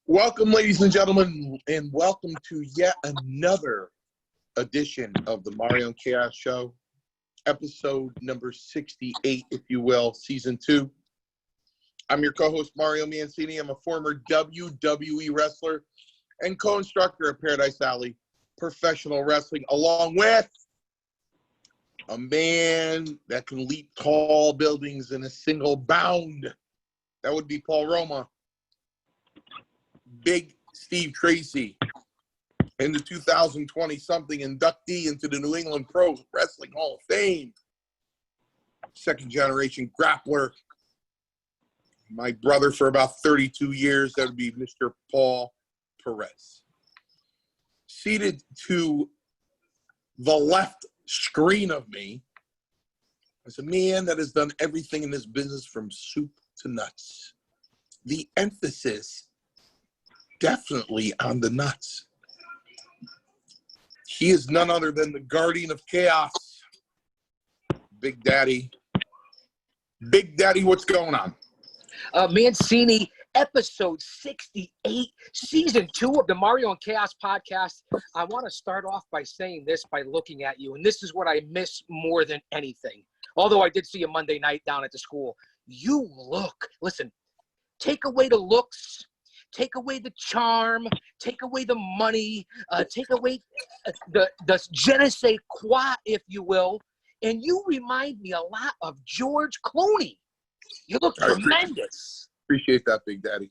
Welcome, ladies and gentlemen, and welcome to yet another edition of the Mario and Chaos Show, episode number 68, if you will, season 2. I'm your co-host, Mario Mancini. I'm a former WWE wrestler and co-instructor of Paradise Alley Professional Wrestling, along with a man that can leap tall buildings in a single bound. That would be Paul Roma. Big Steve Tracy, and the 2020-something inductee into the New England Pro Wrestling Hall of Fame. Second-generation grappler. My brother for about 32 years, that would be Mr. Paul Perez. Seated to the left screen of me is a man that has done everything in this business from soup to nuts. The emphasis definitely on the nuts. He is none other than the guardian of chaos, Big Daddy. Big Daddy, what's going on? Mancini, episode 68, season 2 of the Mario and Chaos podcast. I want to start off by saying this, by looking at you, and this is what I miss more than anything. Although I did see you Monday night down at the school. You look, listen, take away the looks, take away the charm, take away the money, take away the je ne sais quoi, if you will, and you remind me a lot of George Clooney. You look tremendous. Appreciate that, Big Daddy.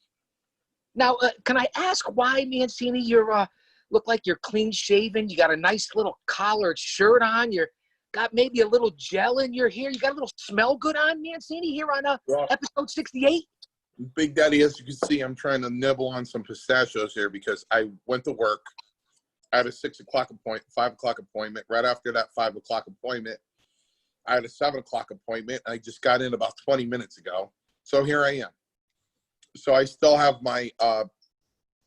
Now, can I ask why, Mancini, you're look like you're clean shaven? You got a nice little collared shirt on. You got maybe a little gel in your hair. You got a little smell good on, Mancini, here on episode 68? Big Daddy, as you can see, I'm trying to nibble on some pistachios here because I went to work. I had a 6 o'clock appointment, 5 o'clock appointment. Right after that 5 o'clock appointment, I had a 7 o'clock appointment. I just got in about 20 minutes ago. So here I am. So I still have my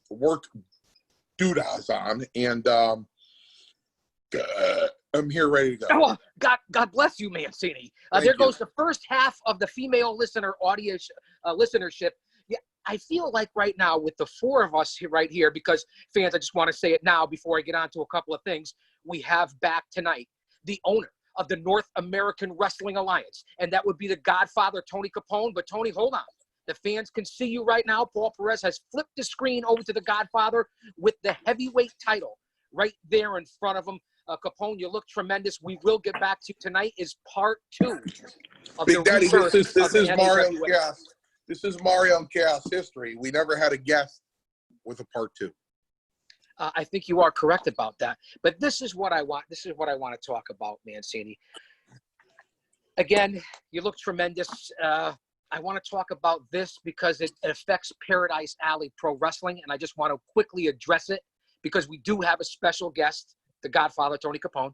work doodahs on, and I'm here ready to go. Oh, God bless you, Mancini. There goes the first half of the female listener audience listenership. Yeah, I feel like right now with the 4 of us here, right here, because fans, I just want to say it now before I get on to a couple of things. We have back tonight the owner of the North American Wrestling Alliance, and that would be the Godfather, Tony Capone. But Tony, hold on. The fans can see you right now. Paul Perez has flipped the screen over to the Godfather with the heavyweight title right there in front of him. Capone, you look tremendous. We will get back to you. Tonight is part 2 of Big the Daddy, rebirth this is of Mario NAWA. Chaos. This is Mario and Chaos history. We never had a guest with a part 2. I think you are correct about that. But this is what I want. This is what I want to talk about, Mancini. Again, you look tremendous. I want to talk about this because it affects Paradise Alley Pro Wrestling, and I just want to quickly address it because we do have a special guest, the Godfather, Tony Capone.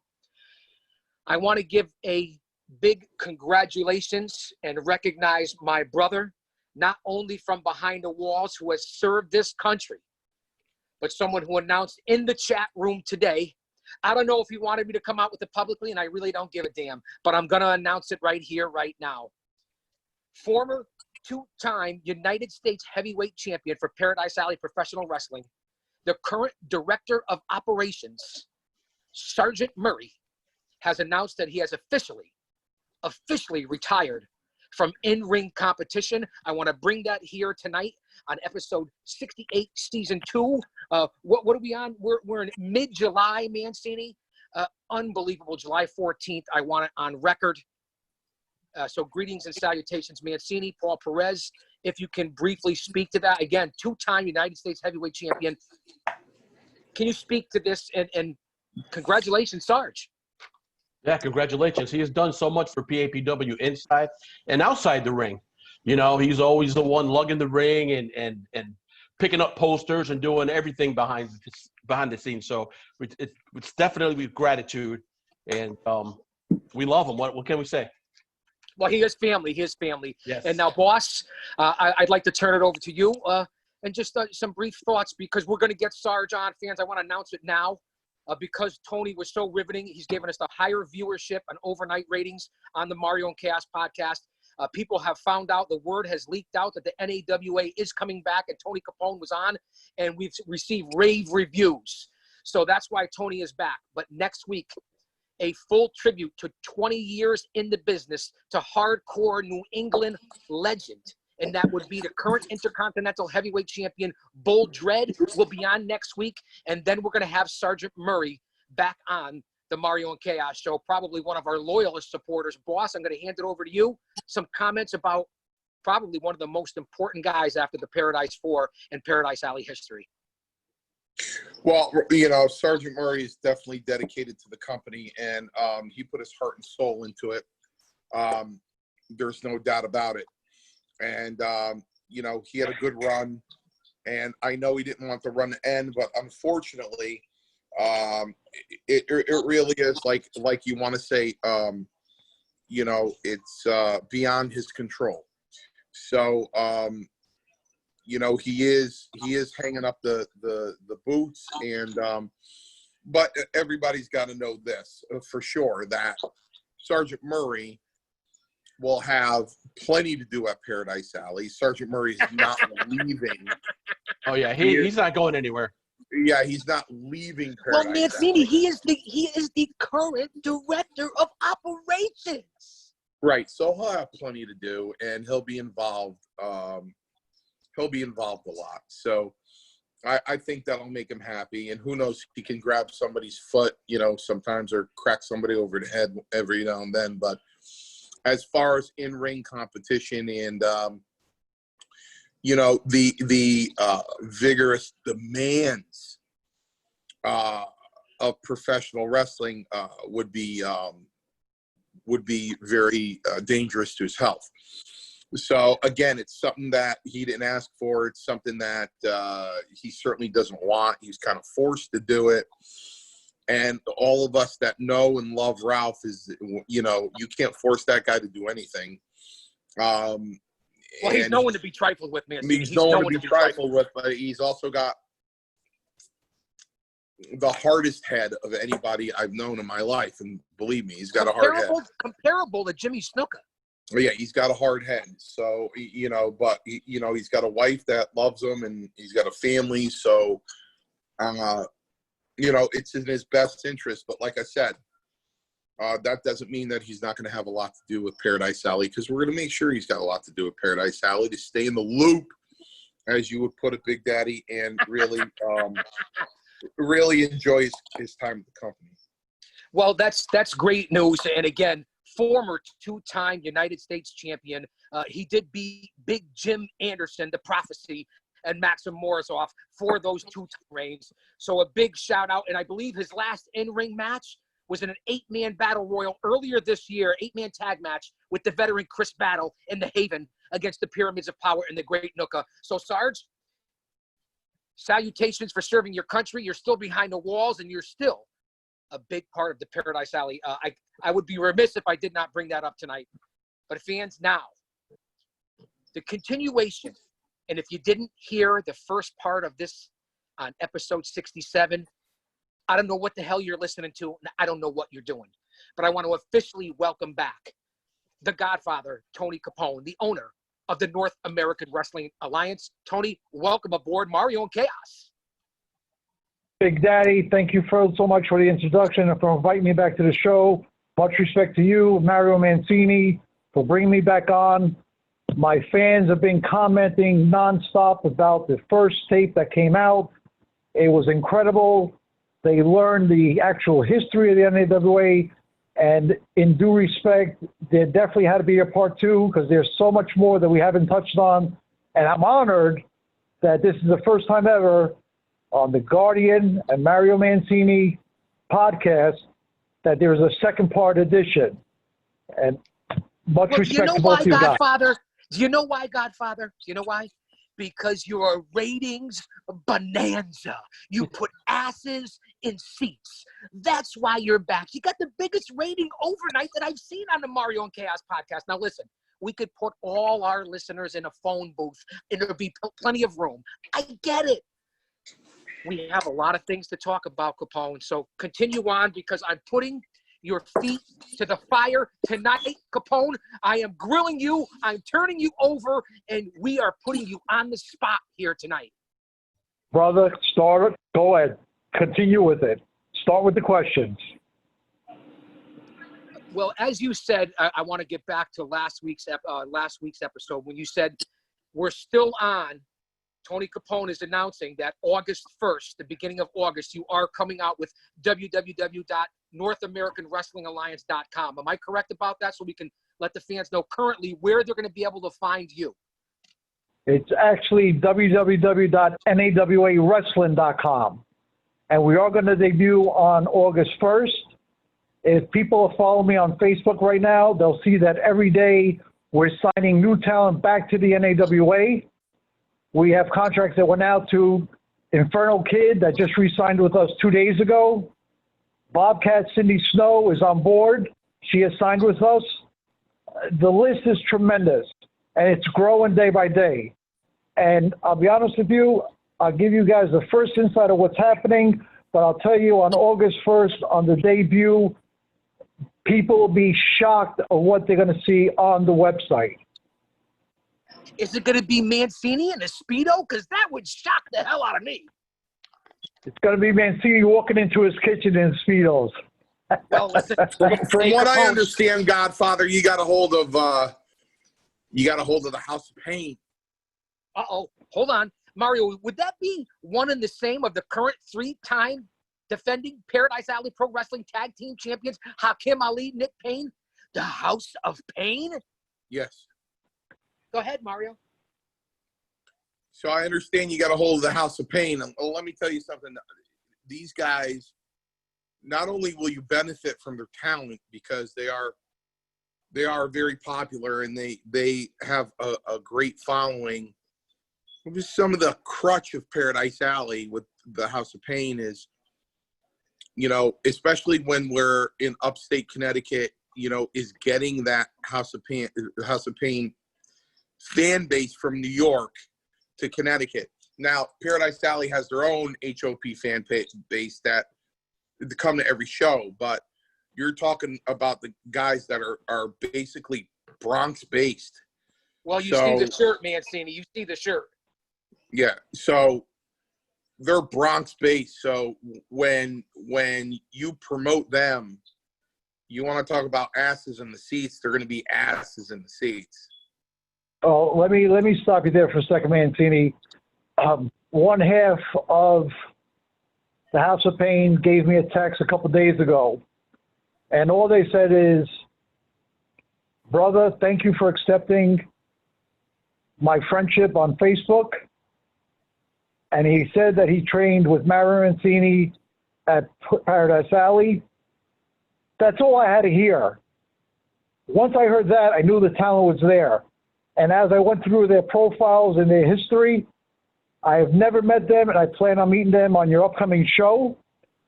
I want to give a big congratulations and recognize my brother, not only from behind the walls who has served this country, but someone who announced in the chat room today. I don't know if he wanted me to come out with it publicly, and I really don't give a damn, but I'm going to announce it right here, right now. Former 2-time United States heavyweight champion for Paradise Alley Professional Wrestling, the current director of operations, Sergeant Murray, has announced that he has officially retired from in-ring competition. I want to bring that here tonight on episode 68, season 2. What are we on? We're in mid-July, Mancini. Unbelievable, July 14th. I want it on record. So greetings and salutations, Mancini, Paul Perez. If you can briefly speak to that. Again, 2-time United States heavyweight champion. Can you speak to this? And congratulations, Sarge. Yeah, congratulations. He has done so much for PAPW inside and outside the ring. You know, he's always the one lugging the ring and picking up posters and doing everything behind the scenes. So it's definitely with gratitude, and we love him. What can we say? Well, he has family. Yes. And now, boss, I'd like to turn it over to you and just some brief thoughts because we're going to get Sarge on. Fans, I want to announce it now. Because Tony was so riveting, he's given us the higher viewership and overnight ratings on the Mario and Chaos podcast. People have found out, the word has leaked out that the NAWA is coming back, and Tony Capone was on, and we've received rave reviews. So that's why Tony is back. But next week, a full tribute to 20 years in the business to hardcore New England legend. And that would be the current Intercontinental Heavyweight Champion, Bull Dread, will be on next week. And then we're going to have Sergeant Murray back on the Mario and Chaos show, probably one of our loyalist supporters. Boss, I'm going to hand it over to you. Some comments about probably one of the most important guys after the Paradise 4 and Paradise Alley history. Well, you know, Sergeant Murray is definitely dedicated to the company, and he put his heart and soul into it. There's no doubt about it. And, you know, he had a good run, and I know he didn't want the run to end, but unfortunately, it really is like you want to say, you know, it's beyond his control. So, you know, he is hanging up the boots, and but everybody's got to know this for sure, that Sergeant Murray will have plenty to do at Paradise Alley. Sergeant Murray is not leaving. Oh yeah, he's not going anywhere. Yeah, he's not leaving Paradise Well, Mancini, he is the current director of operations. Right, so he'll have plenty to do, and he'll be involved. He'll be involved a lot. So I think that'll make him happy. And who knows, he can grab somebody's foot, you know, sometimes, or crack somebody over the head every now and then. But as far as in-ring competition and, you know, the vigorous demands of professional wrestling would be very dangerous to his health. So again, it's something that he didn't ask for. It's something that he certainly doesn't want. He's kind of forced to do it. And all of us that know and love Ralph is, you know, you can't force that guy to do anything. Well, he's no one to be trifled with, man. He's no one to be trifled with, but he's also got the hardest head of anybody I've known in my life. And believe me, he's got a hard head. Comparable to Jimmy Snuka. Yeah, he's got a hard head. So, you know, but, you know, he's got a wife that loves him, and he's got a family. So, you know, it's in his best interest. But like I said, that doesn't mean that he's not going to have a lot to do with Paradise Alley, because we're going to make sure he's got a lot to do with Paradise Alley to stay in the loop, as you would put it, Big Daddy, and really, really enjoy his time at the company. Well, that's great news. And again, former two-time United States champion. He did beat Big Jim Anderson, the Prophecy, and Maxim Morozov for those two reigns. So a big shout out. And I believe his last in-ring match was in an 8-man battle royal earlier this year, 8-man tag match with the veteran Chris Battle in the Haven against the Pyramids of Power and the Great Nuka. So Sarge, salutations for serving your country. You're still behind the walls, and you're still a big part of the Paradise Alley. I would be remiss if I did not bring that up tonight. But fans, now, the continuation, and if you didn't hear the first part of this on episode 67, I don't know what the hell you're listening to, and I don't know what you're doing. But I want to officially welcome back the Godfather, Tony Capone, the owner of the North American Wrestling Alliance. Tony, welcome aboard Mario and Chaos. Big Daddy, thank you so much for the introduction and for inviting me back to the show. Much respect to you, Mario Mancini, for bringing me back on. My fans have been commenting nonstop about the first tape that came out. It was incredible. They learned the actual history of the NAWA, and in due respect, there definitely had to be a part two, because there's so much more that we haven't touched on. And I'm honored that this is the first time ever on the Guardian and Mario Mancini podcast that there's a second part edition. And much respect to both of you guys. Godfather? Do you know why, Godfather? Do you know why? Because you're a ratings bonanza. You put asses in seats. That's why you're back. You got the biggest rating overnight that I've seen on the Mario and Chaos podcast. Now listen, we could put all our listeners in a phone booth and there'd be plenty of room. I get it. We have a lot of things to talk about, Capone. So continue on, because I'm putting your feet to the fire tonight, Capone. I am grilling you. I'm turning you over, and we are putting you on the spot here tonight. Brother, start it. Go ahead. Continue with it. Start with the questions. Well, as you said, I want to get back to last week's episode when you said we're still on. Tony Capone is announcing that August 1st, the beginning of August, you are coming out with www.NorthAmericanWrestlingAlliance.com. Am I correct about that? So we can let the fans know currently where they're going to be able to find you. It's actually www.nawawrestling.com. And we are going to debut on August 1st. If people follow me on Facebook right now, they'll see that every day we're signing new talent back to the NAWA. We have contracts that went out to Inferno Kid that just re-signed with us 2 days ago. Bobcat Cindy Snow is on board. She has signed with us. The list is tremendous, and it's growing day by day. And I'll be honest with you, I'll give you guys the first insight of what's happening, but I'll tell you on August 1st, on the debut, people will be shocked at what they're going to see on the website. Is it going to be Mancini in a Speedo? Because that would shock the hell out of me. It's going to be Mancini walking into his kitchen in Speedos. Well, listen. From what I understand, Godfather, you got a hold of the House of Pain. Uh-oh. Hold on. Mario, would that be one and the same of the current 3-time defending Paradise Alley Pro Wrestling Tag Team Champions, Hakim Ali, Nick Payne, the House of Pain? Yes. Go ahead, Mario. So I understand you got a hold of the House of Pain. Let me tell you something. These guys, not only will you benefit from their talent because they are very popular and they have a great following. Just some of the crutch of Paradise Alley with the House of Pain is, especially when we're in upstate Connecticut, is getting that House of Pain fan base from New York to Connecticut. Now, Paradise Alley has their own HOP fan base that come to every show, but you're talking about the guys that are basically Bronx-based. Well, you see the shirt, Mancini. You see the shirt. Yeah, so they're Bronx-based. So when you promote them, you want to talk about asses in the seats, they're going to be asses in the seats. Oh, let me stop you there for a second, Mancini. One half of the House of Pain gave me a text a couple days ago, and all they said is, "Brother, thank you for accepting my friendship on Facebook." And he said that he trained with Mario Mancini at Paradise Alley. That's all I had to hear. Once I heard that, I knew the talent was there. And as I went through their profiles and their history, I have never met them, and I plan on meeting them on your upcoming show.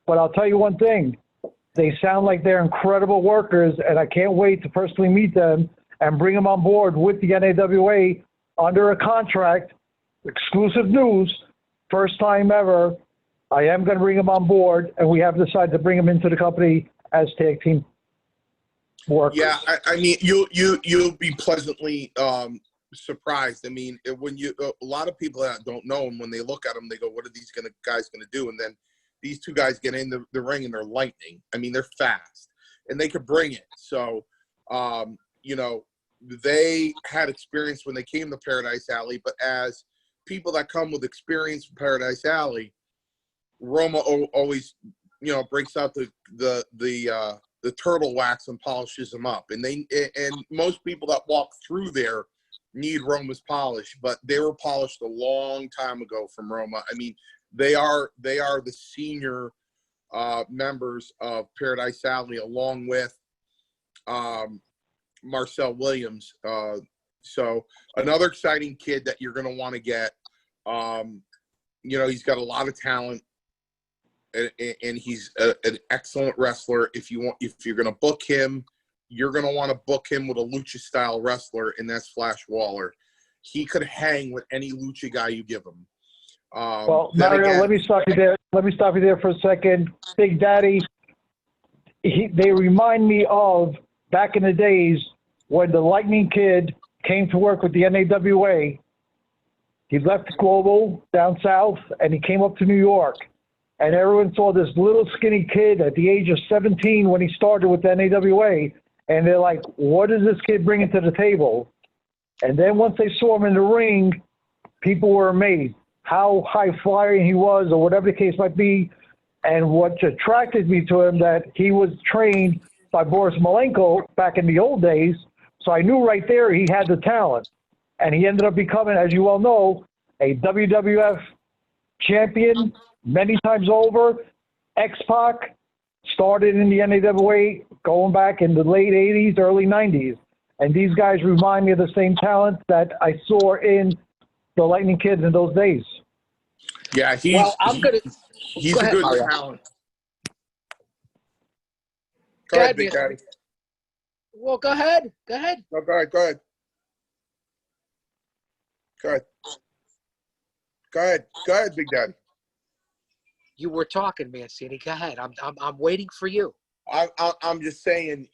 But I'll tell you one thing. They sound like they're incredible workers, and I can't wait to personally meet them and bring them on board with the NAWA under a contract. Exclusive news, first time ever. I am going to bring them on board, and we have decided to bring them into the company as tag team workers. Yeah, I mean, you'll be pleasantly surprised. I mean, when a lot of people that don't know them, when they look at them, they go, "What are these guys going to do?" And then these two guys get in the ring and they're lightning. I mean, they're fast and they could bring it. So, they had experience when they came to Paradise Alley, but as people that come with experience from Paradise Alley, Roma always, breaks out the turtle wax and polishes them up. And most people that walk through there need Roma's polish, but they were polished a long time ago from Roma. I mean, they are the senior members of Paradise Alley, along with Marcel Williams. So another exciting kid that you're going to want to get. He's got a lot of talent, and he's an excellent wrestler. If you're going to book him, you're going to want to book him with a lucha style wrestler, and that's Flash Waller. He could hang with any lucha guy you give him. Well, Mario, let me stop you there. Let me stop you there for a second. Big Daddy, they remind me of back in the days when the Lightning Kid came to work with the NAWA. He left Global down south, and he came up to New York. And everyone saw this little skinny kid at the age of 17 when he started with the NAWA. And they're like, what is this kid bringing to the table? And then once they saw him in the ring, people were amazed how high-flying he was, or whatever the case might be. And what attracted me to him, that he was trained by Boris Malenko back in the old days. So I knew right there he had the talent. And he ended up becoming, as you all know, a WWF champion many times over. X-Pac started in the NAWA going back in the late 80s, early 90s. And these guys remind me of the same talent that I saw in the Lightning Kids in those days. Yeah, he's Well, I'm gonna. he's Go a ahead, good Mario. talent. Go Go ahead, ahead, Big Daddy. Well, go ahead. Go ahead. No, go ahead. Go ahead. Go ahead. Go ahead. Go ahead, Big Daddy. You were talking, Mancini. Go ahead. I'm waiting for you. I'm just saying,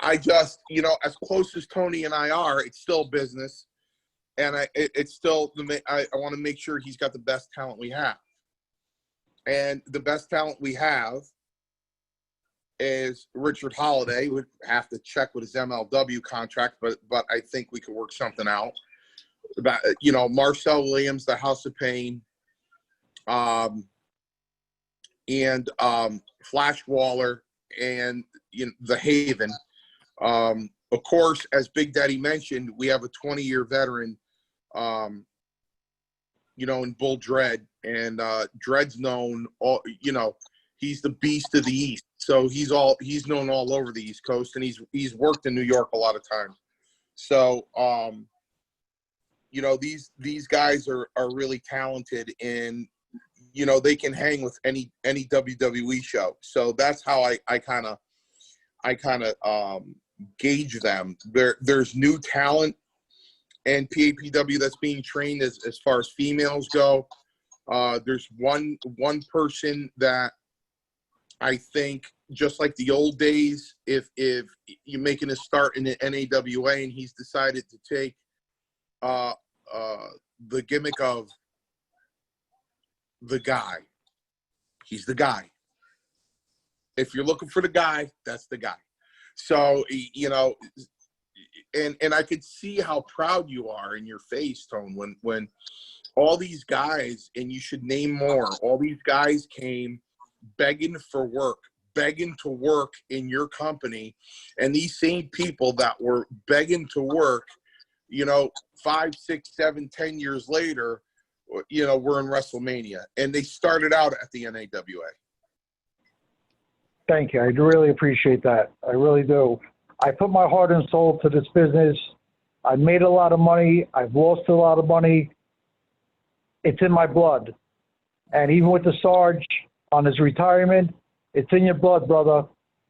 I just, as close as Tony and I are, it's still business, and it's still I want to make sure he's got the best talent we have, and the best talent we have is Richard Holiday. Would have to check with his MLW contract, but I think we could work something out. About Marcel Williams, the House of Pain, and Flash Waller, and the Haven. Of course, as Big Daddy mentioned, we have a 20-year veteran, in Bull Dredd, and Dredd's known he's the beast of the East. So he's known all over the East Coast, and he's worked in New York a lot of times. So these guys are really talented, and they can hang with any WWE show. So that's how I kind of gauge them. There's new talent and PAPW that's being trained as far as females go. There's one person that I think, just like the old days, if you're making a start in the NAWA and he's decided to take the gimmick of the guy, he's the guy. If you're looking for the guy, that's the guy. So, and I could see how proud you are in your face, Tone, when all these guys, and you should name more, all these guys came begging for work, begging to work in your company. And these same people that were begging to work, 5, 6, 7, 10 years later, we're in WrestleMania, and they started out at the NAWA. Thank you. I really appreciate that. I really do. I put my heart and soul to this business. I've made a lot of money. I've lost a lot of money. It's in my blood. And even with the Sarge on his retirement, it's in your blood, brother.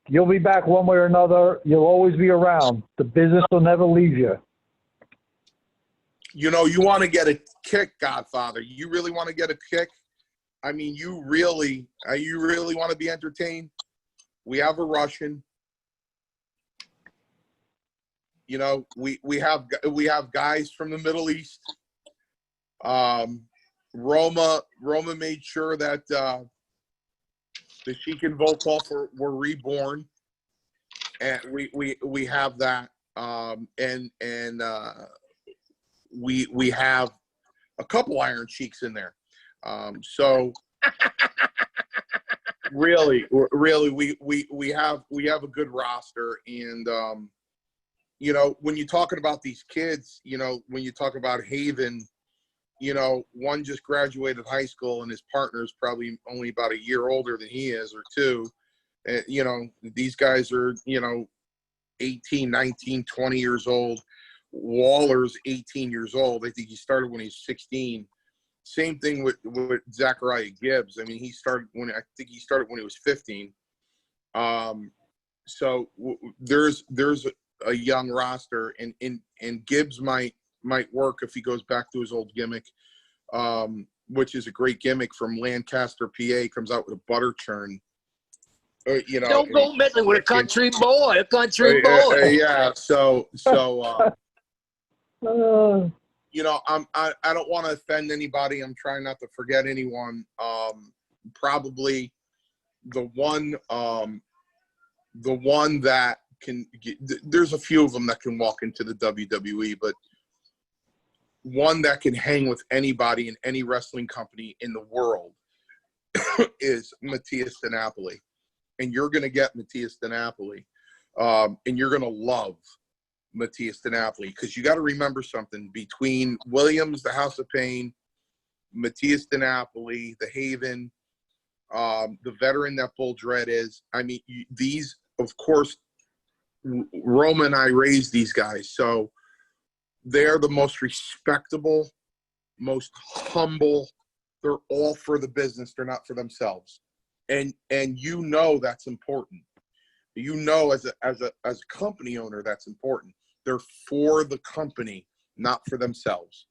You'll be back one way or another. You'll always be around. The business will never leave you. You want to get a kick, Godfather. You really want to get a kick? I mean, you really want to be entertained? We have a Russian. We have guys from the Middle East. Roma made sure that the Sheik and Volkov were reborn, and we have that. We have a couple Iron Sheiks in there. So really, we have a good roster, and when you're talking about these kids, when you talk about Haven, one just graduated high school, and his partner is probably only about a year older than he is, or two. These guys are 18, 19, 20 years old. Waller's 18 years old. I think he started when he's 16. Same thing with Zachariah Gibbs. I mean, he started when he was 15. So there's a young roster, and Gibbs might work if he goes back to his old gimmick, which is a great gimmick from Lancaster, PA. Comes out with a butter churn. You know, Don't go meddling with a country boy, yeah. So Uh, you know, I don't want to offend anybody. I'm trying not to forget anyone. Probably the one that can get, there's a few of them that can walk into the WWE, but one that can hang with anybody in any wrestling company in the world is Matthias DiNapoli. And you're going to get Matthias DiNapoli. And you're going to love Matthias DiNapoli, because you got to remember something. Between Williams, the House of Pain, Matthias DiNapoli, the Haven, the veteran that Bull Dread is, I mean, these, of course, Roma and I raised these guys, so they're the most respectable, most humble. They're all for the business. They're not for themselves, and you know that's important. You know, as a company owner, that's important. They're for the company, not for themselves.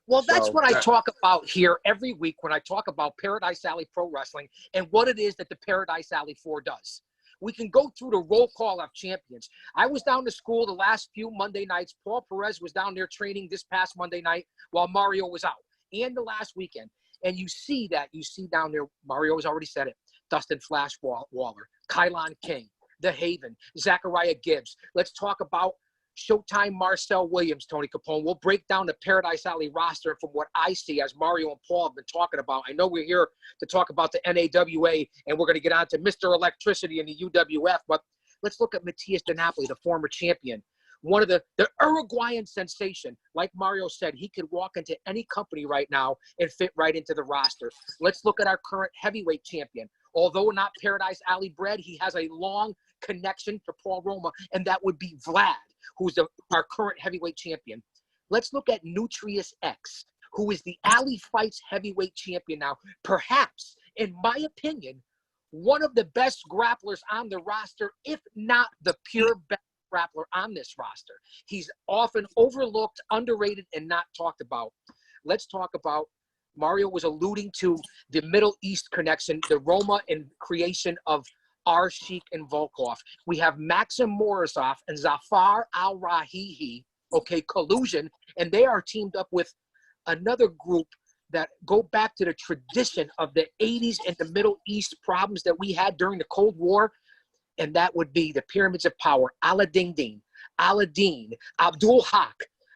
Well, that's what I talk about here every week when I talk about Paradise Alley Pro Wrestling and what it is that the Paradise Alley 4 does. We can go through the roll call of champions. I was down to school the last few Monday nights. Paul Perez was down there training this past Monday night while Mario was out, and the last weekend. And you see down there, Mario has already said it, Dustin Flash Waller, Kylon King, The Haven, Zachariah Gibbs. Let's talk about Showtime Marcel Williams, Tony Capone. We'll break down the Paradise Alley roster from what I see, as Mario and Paul have been talking about. I know we're here to talk about the NAWA, and we're going to get on to Mr. Electricity and the UWF, but let's look at Matthias DiNapoli, the former champion. One of the Uruguayan sensation. Like Mario said, he could walk into any company right now and fit right into the roster. Let's look at our current heavyweight champion. Although not Paradise Alley bred, he has a long connection to Paul Roma, and that would be Vlad, who's our current heavyweight champion. Let's look at Nutrius X, who is the Alley Fights heavyweight champion now. Perhaps, in my opinion, one of the best grapplers on the roster, if not the pure best grappler on this roster. He's often overlooked, underrated, and not talked about. Let's talk about, Mario was alluding to the Middle East connection, the Roma and creation of Sheik and Volkov. We have Maxim Morozov and Zafar Al-Rahihi, collusion, and they are teamed up with another group that go back to the tradition of the 80s and the Middle East problems that we had during the Cold War, and that would be the Pyramids of Power, Aladdin, Abdul Haq.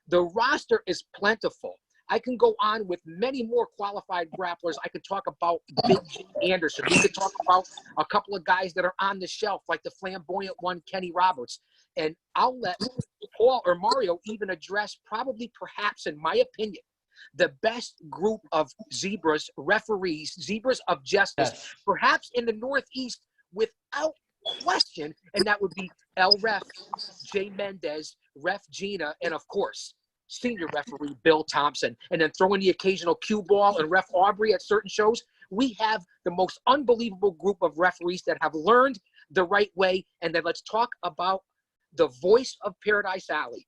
The roster is plentiful. I can go on with many more qualified grapplers. I could talk about Big Jim Anderson. We could talk about a couple of guys that are on the shelf, like the flamboyant one, Kenny Roberts. And I'll let Paul or Mario even address, probably, perhaps, in my opinion, the best group of zebras, referees, zebras of justice, perhaps in the Northeast, without question, and that would be El Ref, Jay Mendez, Ref Gina, and of course, senior referee Bill Thompson. And then throw in the occasional cue ball and Ref Aubrey at certain shows. We have the most unbelievable group of referees that have learned the right way. And then let's talk about the voice of Paradise Alley.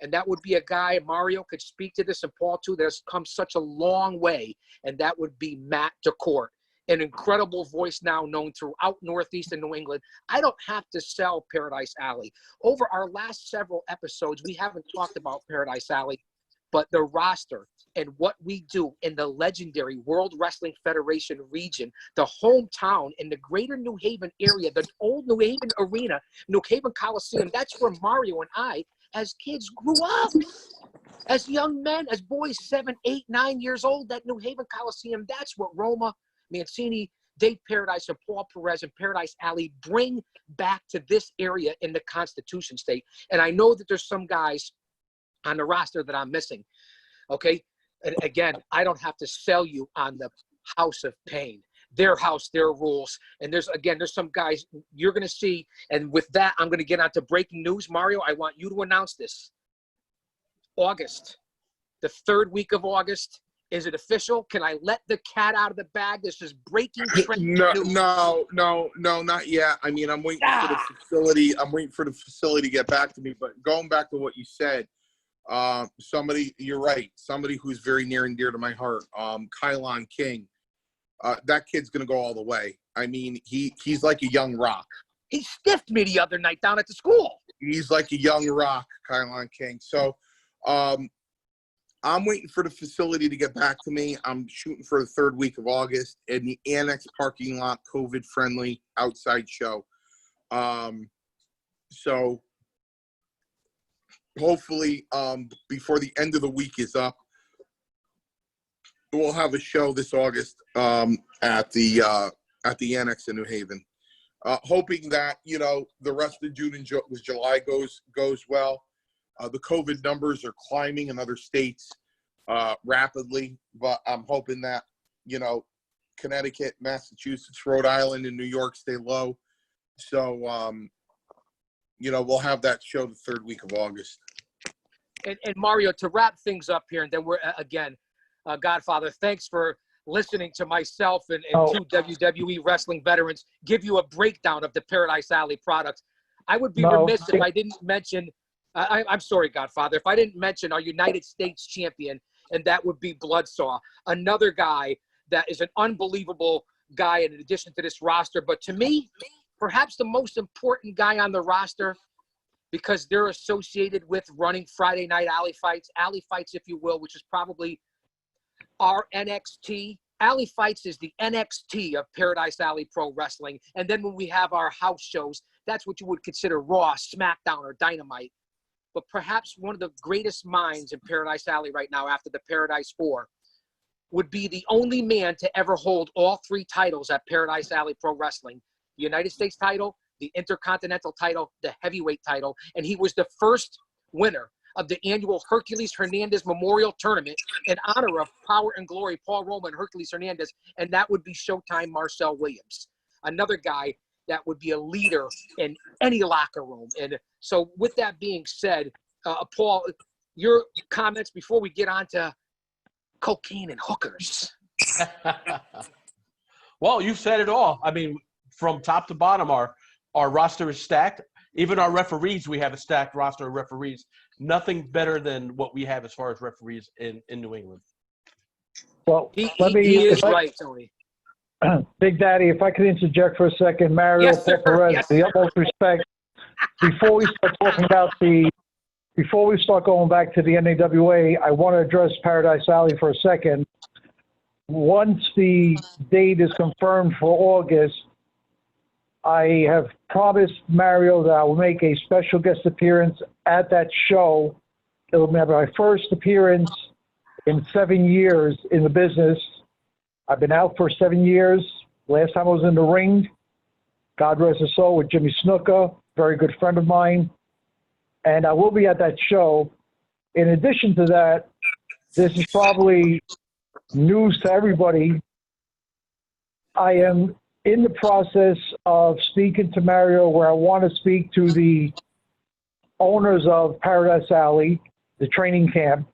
And that would be a guy, Mario could speak to this, and Paul too, that has come such a long way. And that would be Matt DeCourt, an incredible voice now known throughout Northeast and New England. I don't have to sell Paradise Alley. Over our last several episodes, we haven't talked about Paradise Alley, but the roster and what we do in the legendary World Wrestling Federation region, the hometown in the greater New Haven area, the old New Haven Arena, New Haven Coliseum. That's where Mario and I, as kids, grew up. As young men, as boys, 7, 8, 9 years old, that New Haven Coliseum, that's what Roma, Mancini, Dave Paradise, and Paul Perez and Paradise Alley bring back to this area in the Constitution State. And I know that there's some guys on the roster that I'm missing, okay? And again, I don't have to sell you on the House of Pain. Their house, their rules. And there's some guys you're going to see. And with that, I'm going to get on to breaking news. Mario, I want you to announce this. August, the third week of August. Is it official? Can I let the cat out of the bag? This is breaking trend news. No, not yet. I mean, I'm waiting for the facility. I'm waiting for the facility to get back to me. But going back to what you said, you're right. Somebody who's very near and dear to my heart, Kylon King. that kid's going to go all the way. I mean, he's like a young rock. He stiffed me the other night down at the school. He's like a young rock, Kylon King. So I'm waiting for the facility to get back to me. I'm shooting for the third week of August in the Annex parking lot, COVID-friendly outside show. So hopefully before the end of the week is up, we'll have a show this August at the Annex in New Haven. Hoping that, you know, the rest of June and July goes well. The COVID numbers are climbing in other states rapidly, but I'm hoping that, you know, Connecticut, Massachusetts, Rhode Island, and New York stay low. So, you know, we'll have that show the third week of August. And Mario, to wrap things up here, and then we're, again, Godfather, thanks for listening to myself and two WWE wrestling veterans give you a breakdown of the Paradise Alley products. I would be remiss if I didn't mention, I'm sorry, Godfather, if I didn't mention our United States champion, and that would be Bloodsaw, another guy that is an unbelievable guy in addition to this roster. But to me, perhaps the most important guy on the roster, because they're associated with running Friday Night Alley Fights, if you will, which is probably our NXT. Alley Fights is the NXT of Paradise Alley Pro Wrestling. And then when we have our house shows, that's what you would consider Raw, SmackDown, or Dynamite. But perhaps one of the greatest minds in Paradise Alley right now after the Paradise 4 would be the only man to ever hold all three titles at Paradise Alley Pro Wrestling. The United States title, the Intercontinental title, the Heavyweight title. And he was the first winner of the annual Hercules Hernandez Memorial Tournament in honor of Power and Glory, Paul Roma and Hercules Hernandez, and that would be Showtime Marcel Williams, another guy that would be a leader in any locker room. And so with that being said, Paul, your comments before we get on to cocaine and hookers. Well, you said it all. I mean, from top to bottom, our roster is stacked. Even our referees, we have a stacked roster of referees. Nothing better than what we have as far as referees in New England. Well, he is right, Tony. Big Daddy, if I could interject for a second, Mario, Yes, sir. Perez, Yes, the sir. utmost respect. Before we start talking about before we start going back to the NAWA, I want to address Paradise Alley for a second. Once the date is confirmed for August, I have promised Mario that I will make a special guest appearance at that show. It will be my first appearance in 7 years in the business. I've been out for 7 years. Last time I was in the ring, God rest his soul, with Jimmy Snuka, very good friend of mine. And I will be at that show. In addition to that, this is probably news to everybody. I am in the process of speaking to Mario, where I want to speak to the owners of Paradise Alley, the training camp,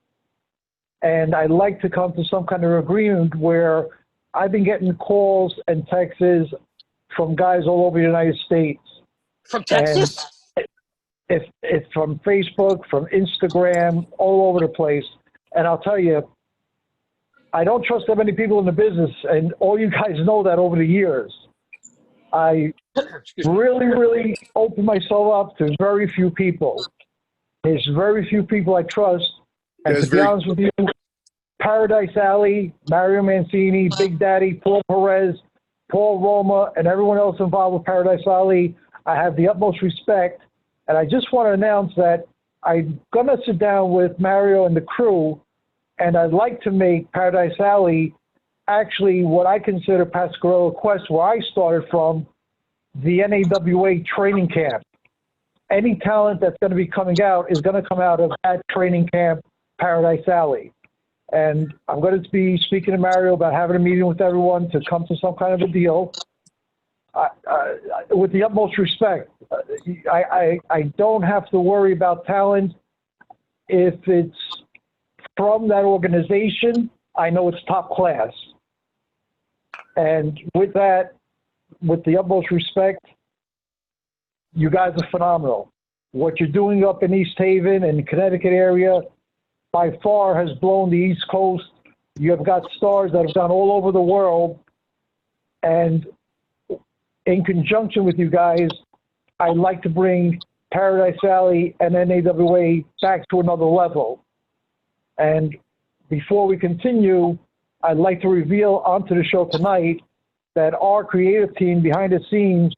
and I'd like to come to some kind of agreement where I've been getting calls and texts from guys all over the United States. From Texas? And it's from Facebook, from Instagram, all over the place. And I'll tell you, I don't trust that many people in the business, and all you guys know that over the years. I really open myself up to very few people. There's very few people I trust. And to be honest with you, Paradise Alley, Mario Mancini, Big Daddy, Paul Perez, Paul Roma, and everyone else involved with Paradise Alley, I have the utmost respect. And I just want to announce that I'm going to sit down with Mario and the crew, and I'd like to make Paradise Alley actually what I consider Pasquarello Quest, where I started from, the NAWA training camp. Any talent that's going to be coming out is going to come out of that training camp, Paradise Alley. And I'm going to be speaking to Mario about having a meeting with everyone to come to some kind of a deal. With the utmost respect, I don't have to worry about talent. If it's from that organization, I know it's top class. And with that, with the utmost respect, you guys are phenomenal. What you're doing up in East Haven and the Connecticut area by far has blown the East Coast. You have got stars that have gone all over the world, And in conjunction with you guys, I'd like to bring Paradise Alley and NAWA back to another level. And before we continue, I'd like to reveal onto the show tonight that our creative team behind the scenes,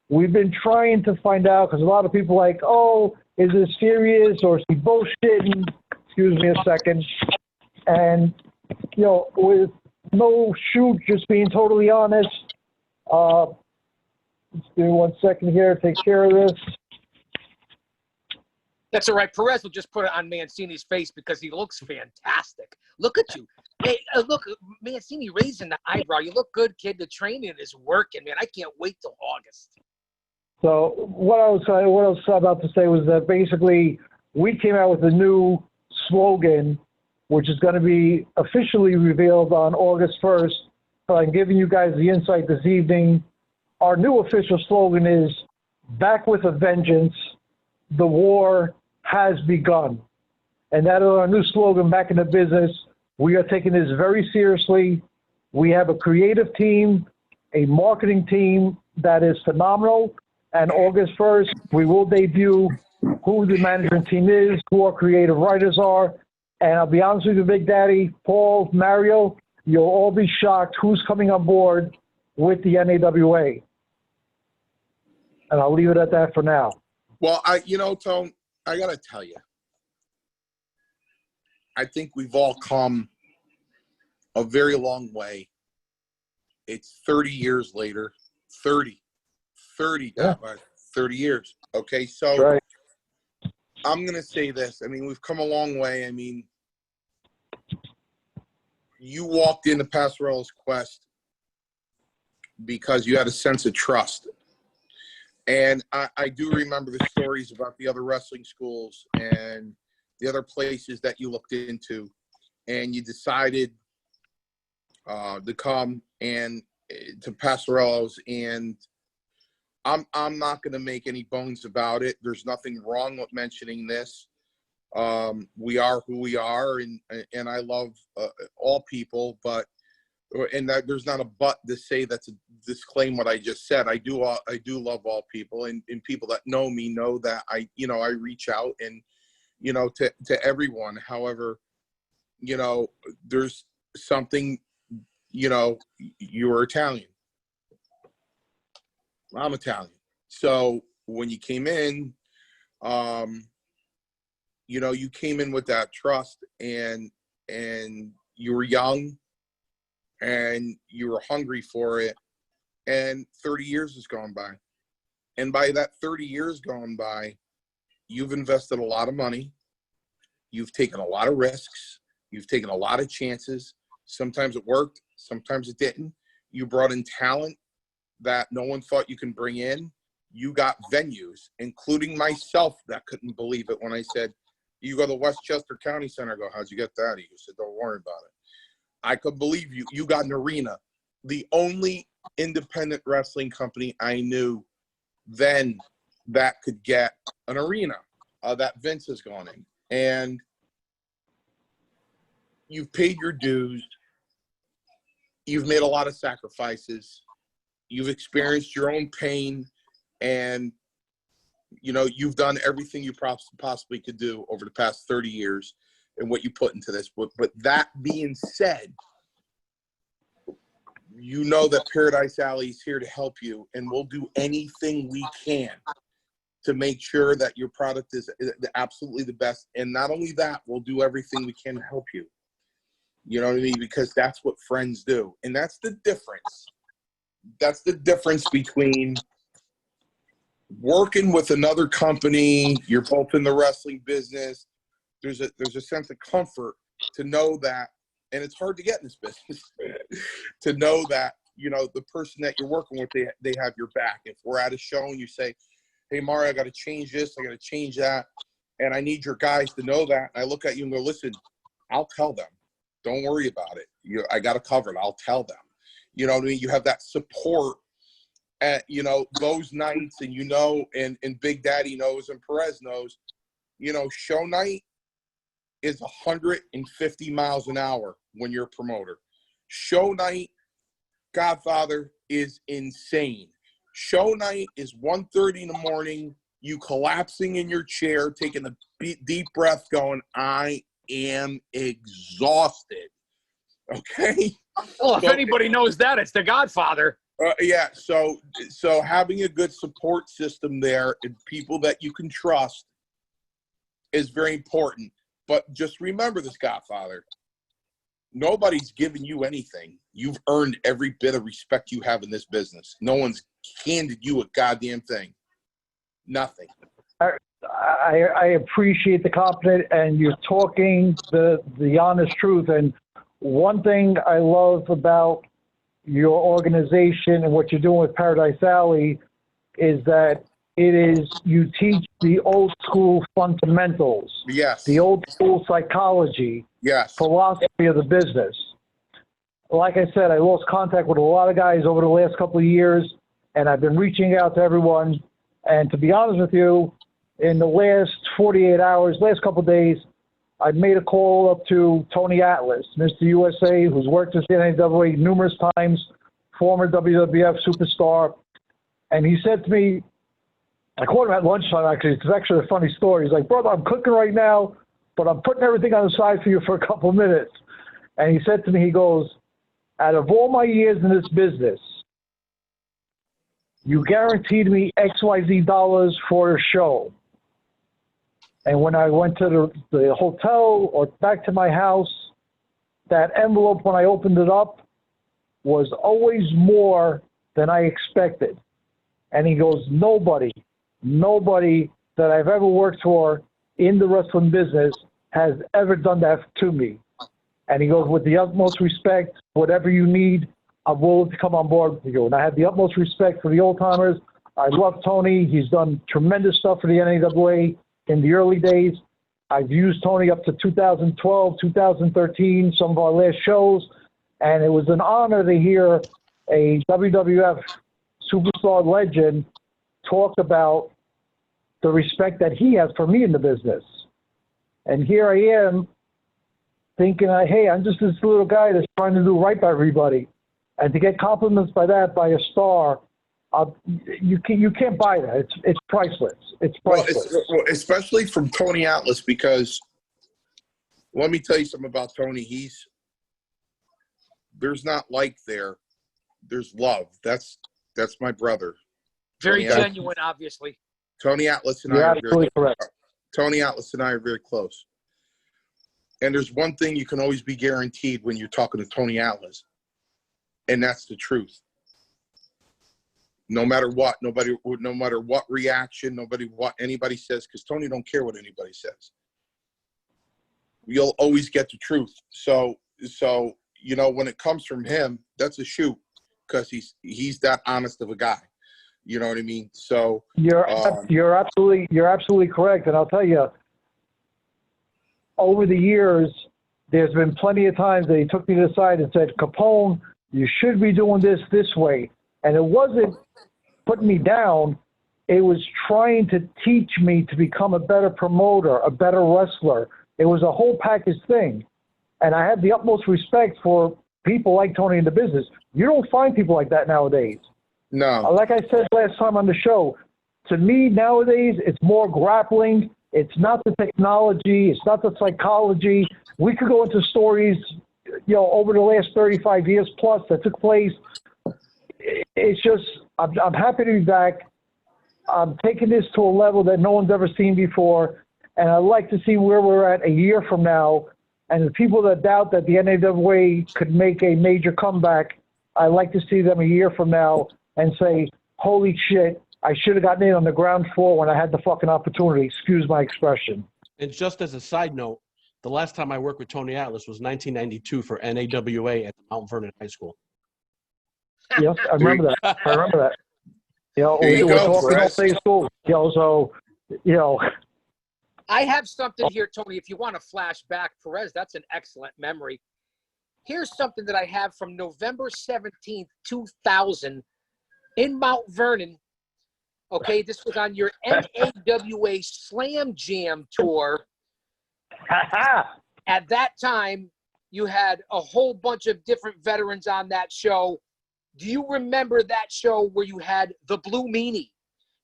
we've been trying to find out, because a lot of people are like, oh, is this serious or is he bullshitting? Excuse me a second. And, you know, with no shoot, just being totally honest, let's do 1 second here, take care of this. That's all right. Perez will just put it on Mancini's face because he looks fantastic. Look at you. Hey, look, Mancini raising the eyebrow. You look good, kid. The training is working, man. I can't wait till August. So what I was about to say was that basically we came out with a new slogan, which is going to be officially revealed on August 1st. So I'm giving you guys the insight this evening. Our new official slogan is "Back with a Vengeance. The war has begun." And that is our new slogan, back in the business. We are taking this very seriously. We have a creative team, a marketing team that is phenomenal. And August 1st, we will debut who the management team is, who our creative writers are. And I'll be honest with you, Big Daddy, Paul, Mario, you'll all be shocked who's coming on board with the NAWA. And I'll leave it at that for now. Well, Tone, I got to tell you, I think we've all come a very long way. It's 30 years later, 30, Yeah. 30 years. Okay, so Right. I'm going to say this. I mean, we've come a long way. I mean, you walked into Passarella's Quest because you had a sense of trust. And I do remember the stories about the other wrestling schools and the other places that you looked into, and you decided to come and to Passarella's. And I'm not going to make any bones about it. There's nothing wrong with mentioning this. We are who we are, and I love all people, but. And that there's not a but to say that's a disclaim what I just said. I do love all people, and people that know me know that I reach out and, to everyone. However, there's something, you're Italian. I'm Italian. So when you came in, you came in with that trust, and you were young, and you were hungry for it, and 30 years has gone by. And by that 30 years gone by, you've invested a lot of money. You've taken a lot of risks. You've taken a lot of chances. Sometimes it worked. Sometimes it didn't. You brought in talent that no one thought you can bring in. You got venues, including myself, that couldn't believe it when I said, you go to Westchester County Center. I go, how'd you get that? You said, don't worry about it. I could believe you. You got an arena. The only independent wrestling company I knew then that could get an arena that Vince has gone in. And you've paid your dues. You've made a lot of sacrifices. You've experienced your own pain. And, you've done everything you possibly could do over the past 30 years. And what you put into this. But that being said, that Paradise Alley is here to help you, and we'll do anything we can to make sure that your product is absolutely the best. And not only that, we'll do everything we can to help you. You know what I mean? Because that's what friends do. And that's the difference. That's the difference between working with another company. You're both in the wrestling business. There's a sense of comfort to know that, and it's hard to get in this business, to know that, the person that you're working with, they have your back. If we're at a show and you say, hey, Mario, I got to change this, I got to change that, and I need your guys to know that, and I look at you and go, listen, I'll tell them. Don't worry about it. I got it covered. I'll tell them. You know what I mean? You have that support at, those nights, and and Big Daddy knows, and Perez knows, show night is 150 miles an hour when you're a promoter. Show night, Godfather, is insane. Show night is 1:30 in the morning. You collapsing in your chair, taking a deep breath, going, I am exhausted. Okay? Well, if So- anybody knows that, it's the Godfather. Yeah, so having a good support system there and people that you can trust is very important. But just remember this, Godfather. Nobody's giving you anything. You've earned every bit of respect you have in this business. No one's handed you a goddamn thing. Nothing. I appreciate the compliment, and you're talking the honest truth. And one thing I love about your organization and what you're doing with Paradise Alley is that you teach the old school fundamentals, Yes. the old school psychology, Yes. philosophy of the business. Like I said, I lost contact with a lot of guys over the last couple of years, and I've been reaching out to everyone. And to be honest with you, in the last 48 hours, last couple of days, I made a call up to Tony Atlas, Mr. USA, who's worked with the NAWA numerous times, former WWF superstar. And he said to me, I called him at lunchtime, actually. It's actually a funny story. He's like, brother, I'm cooking right now, but I'm putting everything on the side for you for a couple of minutes. And he said to me, he goes, out of all my years in this business, you guaranteed me XYZ dollars for a show. And when I went to the hotel or back to my house, that envelope, when I opened it up, was always more than I expected. And he goes, nobody that I've ever worked for in the wrestling business has ever done that to me. And he goes, with the utmost respect, whatever you need, I'm willing to come on board with you. And I have the utmost respect for the old timers. I love Tony. He's done tremendous stuff for the NAWA in the early days. I've used Tony up to 2012, 2013, some of our last shows. And it was an honor to hear a WWF superstar legend talk about the respect that he has for me in the business. And here I am thinking, hey, I'm just this little guy that's trying to do right by everybody. And to get compliments by a star, you can't buy that. It's priceless. It's priceless. Well, especially from Tony Atlas, because let me tell you something about Tony. There's not like there's love. That's my brother. Very Tony genuine, obviously. Tony Atlas and You're I are absolutely correct. Tony Atlas and I are very close. And there's one thing you can always be guaranteed when you're talking to Tony Atlas, and that's the truth. No matter what, no matter what reaction, what anybody says, because Tony don't care what anybody says. You'll always get the truth. So when it comes from him, that's a shoot, because he's that honest of a guy. You know what I mean? So you're absolutely correct. And I'll tell you, over the years, there's been plenty of times that he took me to the side and said, Capone, you should be doing this way. And it wasn't putting me down. It was trying to teach me to become a better promoter, a better wrestler. It was a whole package thing. And I have the utmost respect for people like Tony in the business. You don't find people like that nowadays. no. Like I said last time on the show, to me nowadays, it's more grappling. It's not the technology. It's not the psychology. We could go into stories, over the last 35 years plus that took place. It's just, I'm happy to be back. I'm taking this to a level that no one's ever seen before. And I'd like to see where we're at a year from now. And the people that doubt that the NAWA could make a major comeback, I'd like to see them a year from now and say, holy shit, I should have gotten in on the ground floor when I had the fucking opportunity. Excuse my expression. And just as a side note, the last time I worked with Tony Atlas was 1992 for NAWA at Mount Vernon High School. Yes, I remember that. There you we're go, talking all Perez. day school. I have something here, Tony. If you want to flash back, Perez, that's an excellent memory. Here's something that I have from November 17th, 2000 in Mount Vernon. Okay, this was on your NAWA Slam Jam tour. At that time, you had a whole bunch of different veterans on that show. Do you remember that show where you had the Blue Meanie,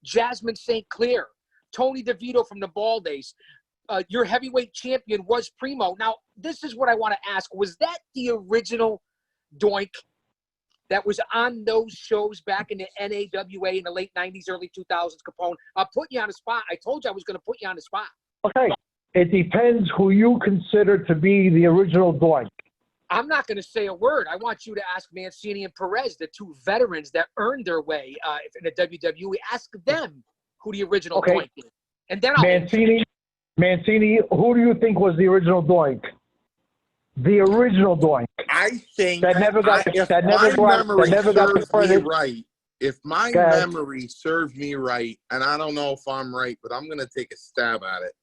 Jasmine St. Clair, Tony DeVito from the Ball Days? Your heavyweight champion was Primo. Now, this is what I want to ask. Was that the original Doink that was on those shows back in the NAWA in the late 90s, early 2000s, Capone? I'll put you on the spot. I told you I was going to put you on the spot. Okay. It depends who you consider to be the original Doink. I'm not going to say a word. I want you to ask Mancini and Perez, the two veterans that earned their way in the WWE. Ask them who the original Doink is. And then Mancini, who do you think was the original Doink? The original Doink. I think that never got if that my never got, memory that never got serves the me credit. right, if my memory serves me right, and I don't know if I'm right, but I'm going to take a stab at it.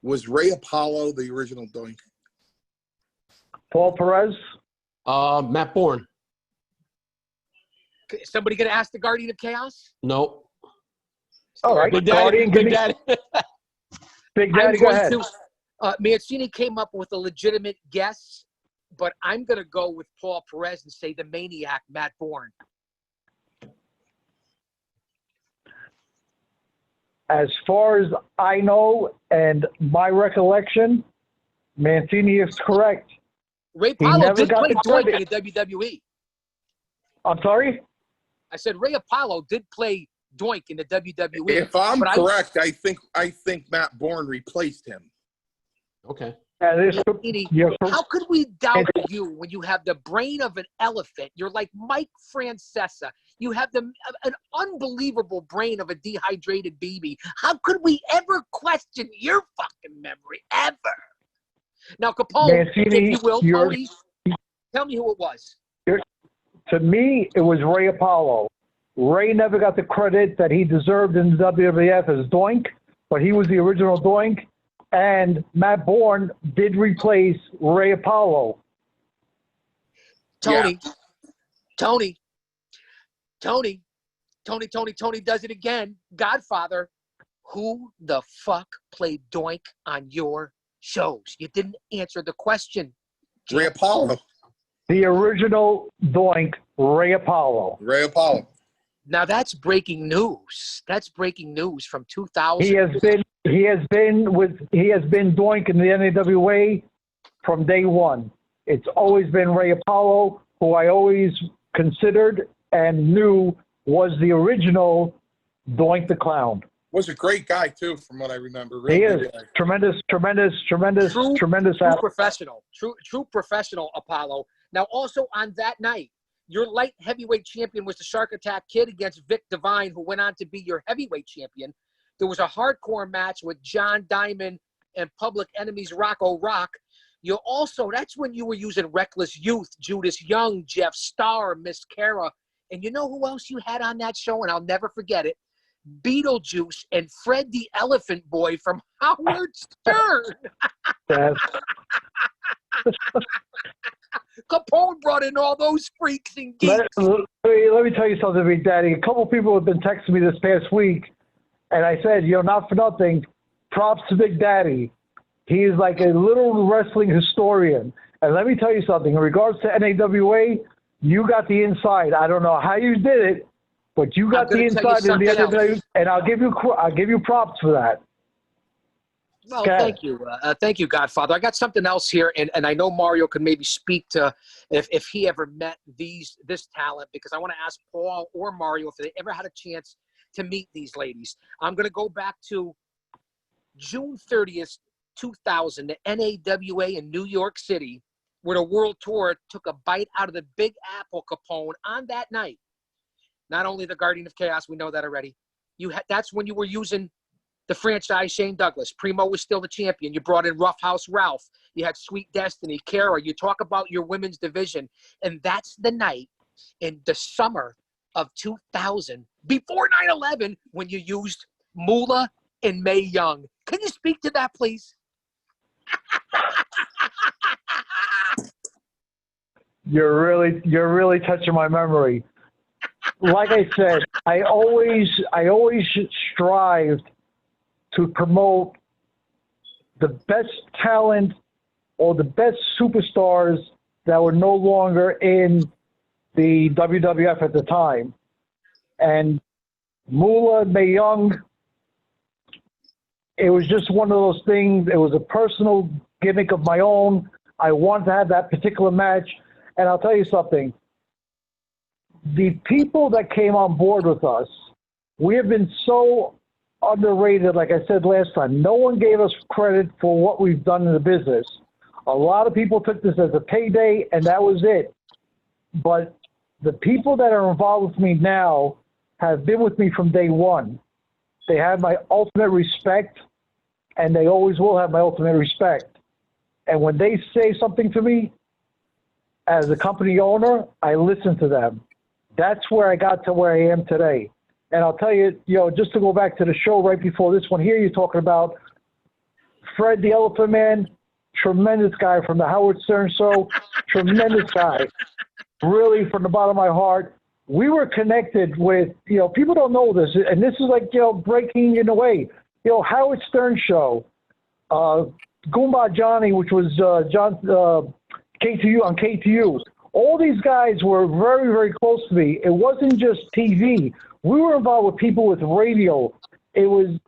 Was Ray Apollo the original Doink? Paul Perez? Matt Bourne. Somebody going to ask the Guardian of Chaos? No. All right. Big Daddy. Big Daddy. Big Daddy, go ahead. Mancini came up with a legitimate guess, but I'm going to go with Paul Perez and say the maniac, Matt Bourne. As far as I know and my recollection, Mancini is correct. Ray Apollo did play Doink in the WWE. I'm sorry? I said Ray Apollo did play Doink in the WWE. If I'm correct, I think Matt Bourne replaced him. Okay. How could we doubt you when you have the brain of an elephant? You're like Mike Francesa. You have an unbelievable brain of a dehydrated baby. How could we ever question your fucking memory, ever? Now, Capone, Mancini, if you will, Tony, tell me who it was. To me, it was Ray Apollo. Ray never got the credit that he deserved in the WWF as Doink, but he was the original Doink. And Matt Bourne did replace Ray Apollo. Tony does it again. Godfather, who the fuck played Doink on your shows? You didn't answer the question. Ray Apollo. The original Doink, Ray Apollo. Ray Apollo. Now that's breaking news. That's breaking news from 2000. He has been Doink in the NAWA from day one. It's always been Ray Apollo, who I always considered and knew was the original Doink the Clown. Was a great guy too, from what I remember. He is tremendous professional. True professional Apollo. Now also on that night, your light heavyweight champion was the Shark Attack Kid against Vic Devine, who went on to be your heavyweight champion. There was a hardcore match with John Diamond and Public Enemy's Rocco Rock. You also, that's when you were using Reckless Youth, Judas Young, Jeff Starr, Miss Cara. And you know who else you had on that show? And I'll never forget it. Beetlejuice and Fred the Elephant Boy from Howard Stern. Capone brought in all those freaks and geeks. Let me tell you something, Big Daddy. A couple people have been texting me this past week, and I said, not for nothing, props to Big Daddy. He is like a little wrestling historian. And let me tell you something. In regards to NAWA, you got the inside. I don't know how you did it, but you got the inside in the NAWA, and I'll give you props for that. Well, thank you. Thank you, Godfather. I got something else here, and I know Mario could maybe speak to if he ever met this talent, because I want to ask Paul or Mario if they ever had a chance to meet these ladies. I'm going to go back to June 30th, 2000, the NAWA in New York City, where the World Tour took a bite out of the Big Apple, Capone, on that night. Not only the Guardian of Chaos, we know that already. That's when you were using the franchise Shane Douglas. Primo was still the champion. You brought in Roughhouse Ralph. You had Sweet Destiny, Cara. You talk about your women's division. And that's the night in the summer of 2000, before 9/11, when you used Moolah and Mae Young. Can you speak to that, please? You're really touching my memory. Like I said, I always strived to promote the best talent or the best superstars that were no longer in the WWF at the time. And Moolah, Mae Young, it was just one of those things. It was a personal gimmick of my own. I wanted to have that particular match. And I'll tell you something. The people that came on board with us, we have been so underrated, like I said last time. No one gave us credit for what we've done in the business. A lot of people took this as a payday, and that was it. But the people that are involved with me now have been with me from day one. They have my ultimate respect, and they always will have my ultimate respect. And when they say something to me, as a company owner, I listen to them. That's where I got to where I am today. And I'll tell you, just to go back to the show right before this one here, you're talking about Fred the Elephant Man, tremendous guy from the Howard Stern Show, tremendous guy, really from the bottom of my heart. We were connected with, people don't know this, and this is like, breaking in a way. Howard Stern Show, Goomba Johnny, which was John KTU on KTU. All these guys were very, very close to me. It wasn't just TV. We were involved with people with radio. It was.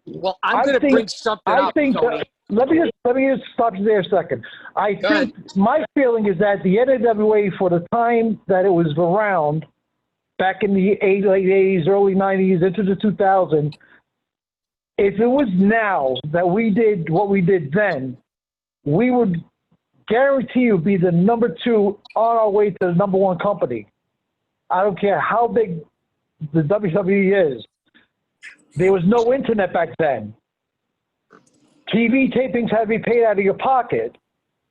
Well, I'm going to bring something up, Tony. Let me just stop you there a second. I think my feeling is that the NAWA, for the time that it was around, back in the late 80s, early 90s, into the 2000s, if it was now that we did what we did then, we would guarantee you be the number 2 on our way to the number 1 company. I don't care how big the WWE is. There was no internet back then. TV tapings had to be paid out of your pocket.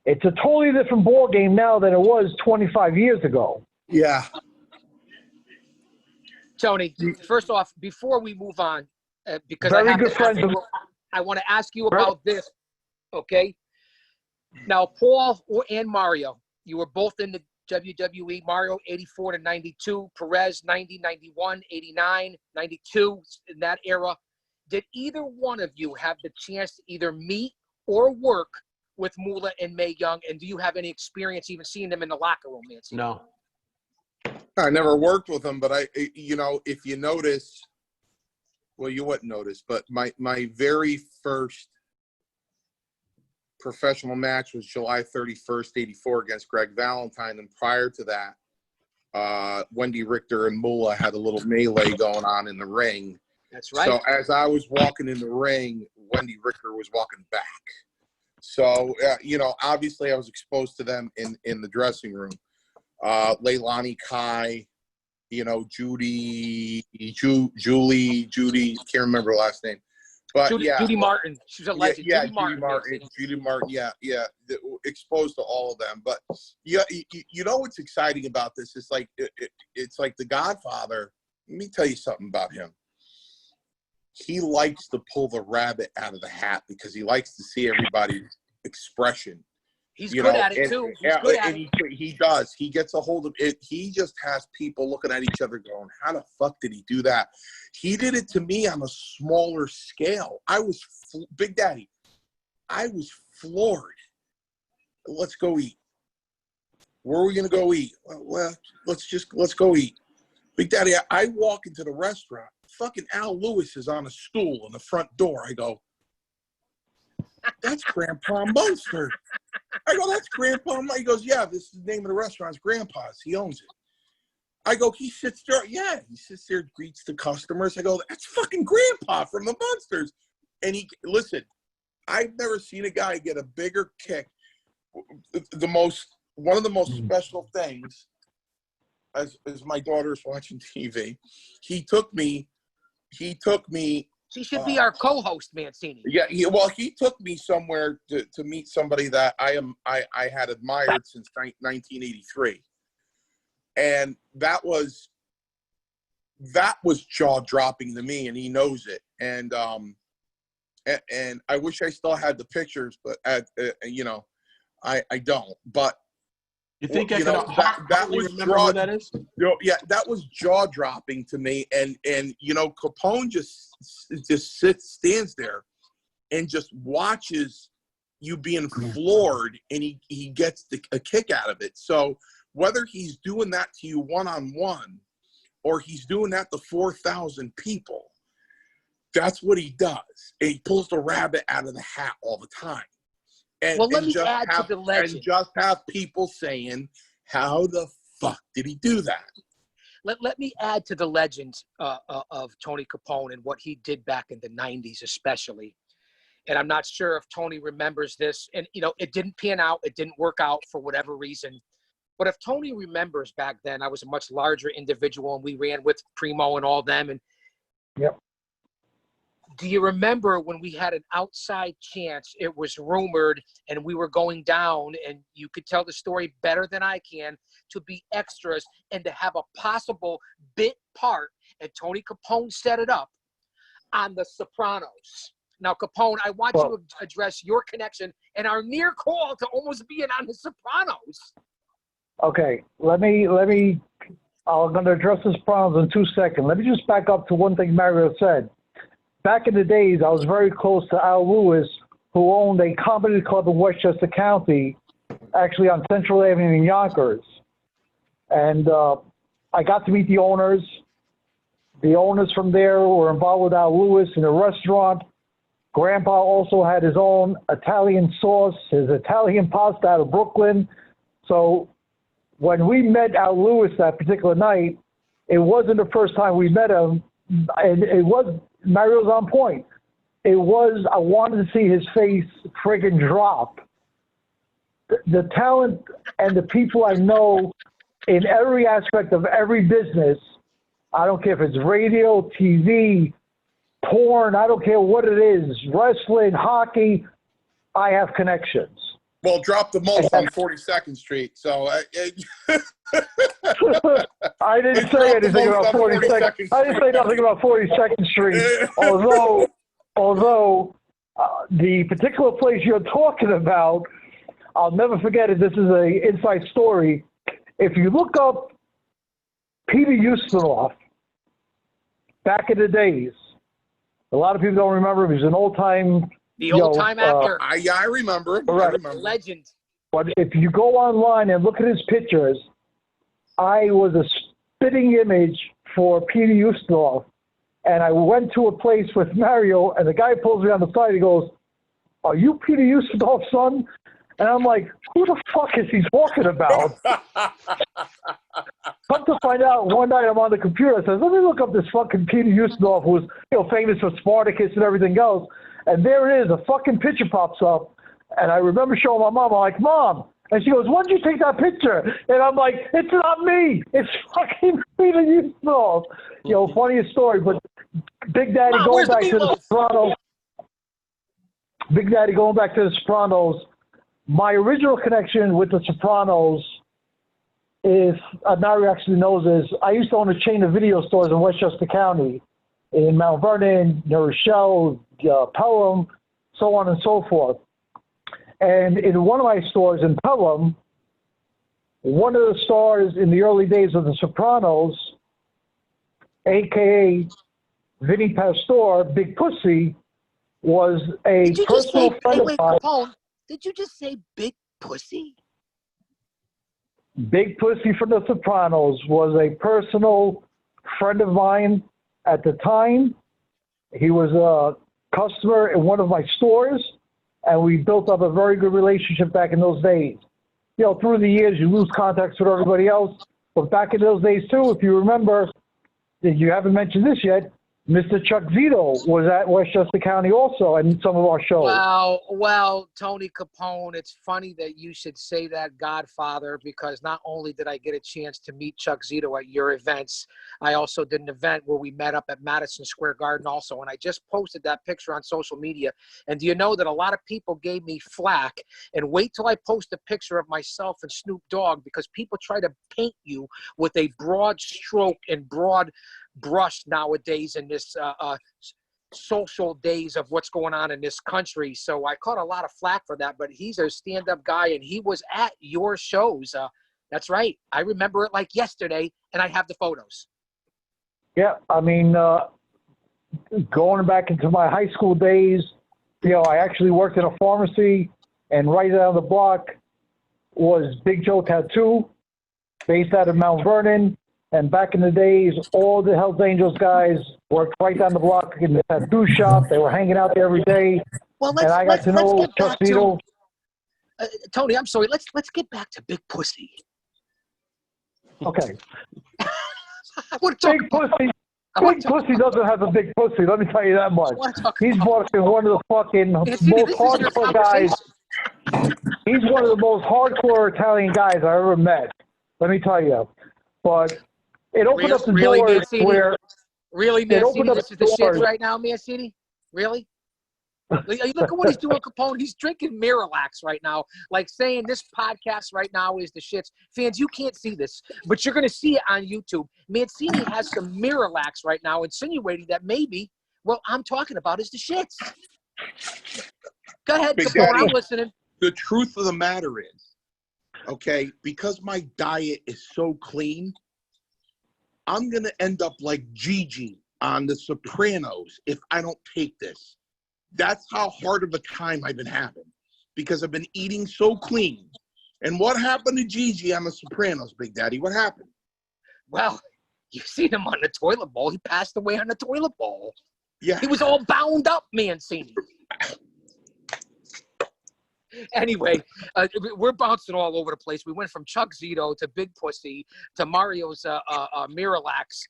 It's a totally different ball game now than it was 25 years ago. Yeah. Tony, first off, before we move on, because Very good friends. I want to ask you about this, okay? Now, Paul and Mario, you were both in the WWE. Mario, 84 to 92. Perez, 90, 91, 89, 92, in that era. Did either one of you have the chance to either meet or work with Moolah and Mae Young? And do you have any experience even seeing them in the locker room, Nancy? No. I never worked with them, but if you notice, well, you wouldn't notice, but my very first professional match was July 31st, 84 against Greg Valentine. And prior to that, Wendy Richter and Moolah had a little melee going on in the ring. That's right. So as I was walking in the ring, Wendy Richter was walking back. So, obviously I was exposed to them in the dressing room. Leilani Kai, Judy, can't remember her last name. But Judy Martin. She's a legend. Yeah, Judy Martin. Yeah. Exposed to all of them. But what's exciting about this? It's like it's like The Godfather. Let me tell you something about him. He likes to pull the rabbit out of the hat because he likes to see everybody's expression. He's good at it, too. He does. He gets a hold of it. He just has people looking at each other going, how the fuck did he do that? He did it to me on a smaller scale. I was, Big Daddy, I was floored. Let's go eat. Where are we going to go eat? Well, let's go eat. Big Daddy, I walk into the restaurant. Fucking Al Lewis is on a stool in the front door. I go, that's Grandpa Munster. I go, that's Grandpa. He goes, yeah, this is the name of the restaurant. It's Grandpa's. He owns it. I go, he sits there. Yeah, he sits there, greets the customers. I go, that's fucking Grandpa from the Munsters. And listen, I've never seen a guy get a bigger kick. One of the most special things, as my daughter's watching TV, he took me. She should be our co-host, Mancini. Yeah, he took me somewhere to meet somebody that I had admired since 1983, and that was jaw-dropping to me, and he knows it. And I wish I still had the pictures, but I don't. But you think I that was remember who that is? That was jaw-dropping to me, and Capone just stands there and just watches you being floored, and he gets a kick out of it. So whether he's doing that to you one-on-one or he's doing that to 4,000 people, that's what he does. And he pulls the rabbit out of the hat all the time. And, Well, let me add to the legend. And just have people saying, how the fuck did he do that? Let me add to the legend of Tony Capone and what he did back in the 90s especially. And I'm not sure if Tony remembers this. And, you know, it didn't pan out. It didn't work out for whatever reason. But if Tony remembers back then, I was a much larger individual, and we ran with Primo and all them. And yep. Do you remember when we had an outside chance? It was rumored, and we were going down, and you could tell the story better than I can, to be extras and to have a possible bit part, and Tony Capone set it up on The Sopranos. Now, Capone, I want you to address your connection and our near call to almost being on The Sopranos. Okay, I'm going to address The Sopranos in 2 seconds. Let me just back up to one thing Mario said. Back in the days, I was very close to Al Lewis, who owned a comedy club in Westchester County, actually on Central Avenue in Yonkers. And I got to meet the owners. The owners from there were involved with Al Lewis in a restaurant. Grandpa also had his own Italian sauce, his Italian pasta out of Brooklyn. So when we met Al Lewis that particular night, it wasn't the first time we met him. And it was, Mario's on point. It was, I wanted to see his face friggin' drop. The talent and the people I know in every aspect of every business, I don't care if it's radio, TV, porn, I don't care what it is, wrestling, hockey, I have connections. Well, drop the most on 42nd Street. So I didn't say anything about 42nd. I didn't say nothing about 42nd Street. although the particular place you're talking about, I'll never forget it. This is an inside story. If you look up Peter Ustinov, back in the days, a lot of people don't remember him. He's an old-time... The old-time actor. I remember him. Right. I remember. Legend. But if you go online and look at his pictures, I was a spitting image for Peter Ustinov. And I went to a place with Mario, and the guy pulls me on the side. He goes, "Are you Peter Ustinov's son?" And I'm like, who the fuck is he talking about? Come to find out, one night I'm on the computer. I says, let me look up this fucking Peter Ustinov, who was famous for Spartacus and everything else. And there it is. A fucking picture pops up. And I remember showing my mom. I'm like, Mom. And she goes, when did you take that picture? And I'm like, it's not me. It's fucking Peter Ustinov. Funniest story. But Big Daddy going back to the Sopranos. Big Daddy going back to the Sopranos. My original connection with the Sopranos, if Mario actually knows this, I used to own a chain of video stores in Westchester County, in Mount Vernon, New Rochelle, Pelham, so on and so forth. And in one of my stores in Pelham, one of the stars in the early days of the Sopranos, a.k.a. Vinny Pastore, Big Pussy, was a personal friend of mine. Capone, did you just say Big Pussy? Big Pussy from The Sopranos was a personal friend of mine at the time. He was a customer in one of my stores, and we built up a very good relationship back in those days. Through the years, you lose contacts with everybody else. But back in those days, too, if you remember, you haven't mentioned this yet, Mr. Chuck Zito was at Westchester County also in some of our shows. Well, Tony Capone, it's funny that you should say that, Godfather, because not only did I get a chance to meet Chuck Zito at your events, I also did an event where we met up at Madison Square Garden also, and I just posted that picture on social media. And do you know that a lot of people gave me flack? And wait till I post a picture of myself and Snoop Dogg, because people try to paint you with a broad stroke and broad brush nowadays in this social days of what's going on in this country. So I caught a lot of flack for that, but he's a stand-up guy, and he was at your shows. That's right. I remember it like yesterday, and I have the photos. Yeah, I mean, going back into my high school days, I actually worked in a pharmacy and right down the block was Big Joe Tattoo, based out of Mount Vernon. And back in the days, all the Hells Angels guys worked right down the block in the tattoo shop. They were hanging out there every day. Well, And I got to know get Chuck back Zito. to Tony. I'm sorry. Let's get back to Big Pussy. Okay. I want to talk Big Pussy. about, Big Pussy doesn't have a big pussy. Let me tell you that much. He's fucking one of the fucking Mancini, most this is your hardcore guys. conversation. He's one of the most hardcore Italian guys I ever met. Let me tell you. But it opened up the Really, doors Mancini? where Really, it opened Mancini, up this is the doors. shits right now, Mancini? Really? Look at what he's doing, Capone. He's drinking Miralax right now, like saying this podcast right now is the shits. Fans, you can't see this, but you're going to see it on YouTube. Mancini has some Miralax right now, insinuating that maybe what I'm talking about is the shits. Go ahead, Big Capone. Daddy. I'm listening. The truth of the matter is, okay, because my diet is so clean, I'm going to end up like Gigi on The Sopranos if I don't take this. That's how hard of a time I've been having because I've been eating so clean. And what happened to Gigi on The Sopranos, Big Daddy? What happened? Well, you've seen him on the toilet bowl. He passed away on the toilet bowl. Yeah. He was all bound up, Mancini. Anyway, we're bouncing all over the place. We went from Chuck Zito to Big Pussy to Mario's Miralax.